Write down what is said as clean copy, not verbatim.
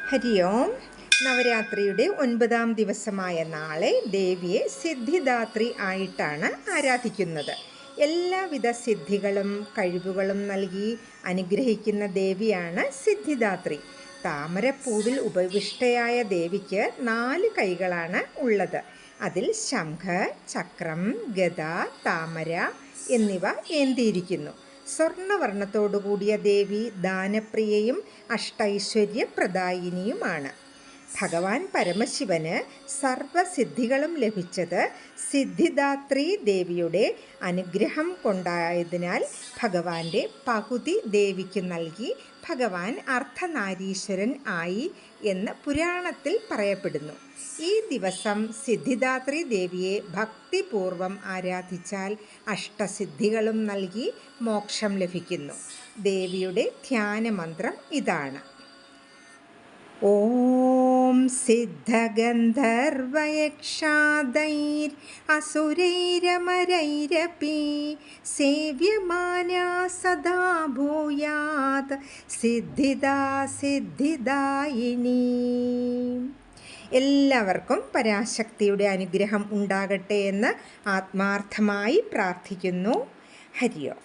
ഹരി ഓം. നവരാത്രിയുടെ 9ാം ദിവസമായ നാളെ ദേവിയെ സിദ്ധിദാത്രി ആയിട്ടാണ് ആരാധിക്കുന്നത്. എല്ലാവിധ സിദ്ധികളും കഴിവുകളും നൽകി അനുഗ്രഹിക്കുന്ന ദേവിയാണ് സിദ്ധിദാത്രി. താമരപ്പൂവിൽ ഉപവിഷ്ടയായ ദേവിക്ക് 4 കൈകളാണ് ഉള്ളത്. അതിൽ ശംഖ്, ചക്രം, ഗദ, താമര എന്നിവ ഏന്തിയിരിക്കുന്നു. സ്വർണവർണ്ണത്തോടുകൂടിയ ദേവി ദാനപ്രിയയും അഷ്ടൈശ്വര്യപ്രദായിനിയുമാണ്. ഭഗവാൻ പരമശിവന് സർവസിദ്ധികളും ലഭിച്ചത് സിദ്ധിദാത്രി ദേവിയുടെ അനുഗ്രഹം കൊണ്ടായതിനാൽ ഭഗവാന്റെ പകുതി ദേവിക്ക് നൽകി ഭഗവാൻ അർദ്ധനാരീശ്വരൻ ആയി എന്ന് പുരാണത്തിൽ പറയപ്പെടുന്നു. ഈ ദിവസം സിദ്ധിദാത്രി ദേവിയെ ഭക്തിപൂർവം ആരാധിച്ചാൽ അഷ്ടസിദ്ധികളും നൽകി മോക്ഷം ലഭിക്കുന്നു. ദേവിയുടെ ധ്യാനമന്ത്രം ഇതാണ്: ഓം സിദ്ധഗന്ധർവയക്ഷാദൈർ അസുരൈരമരൈരപി സേവ്യമാനാ സദാ ഭൂയാത് സിദ്ധിദാ സിദ്ധിദായിനി. എല്ലാവർക്കും പരാശക്തിയുടെ അനുഗ്രഹം ഉണ്ടാകട്ടെ എന്ന് ആത്മാർത്ഥമായി പ്രാർത്ഥിക്കുന്നു. ഹരി ഓം.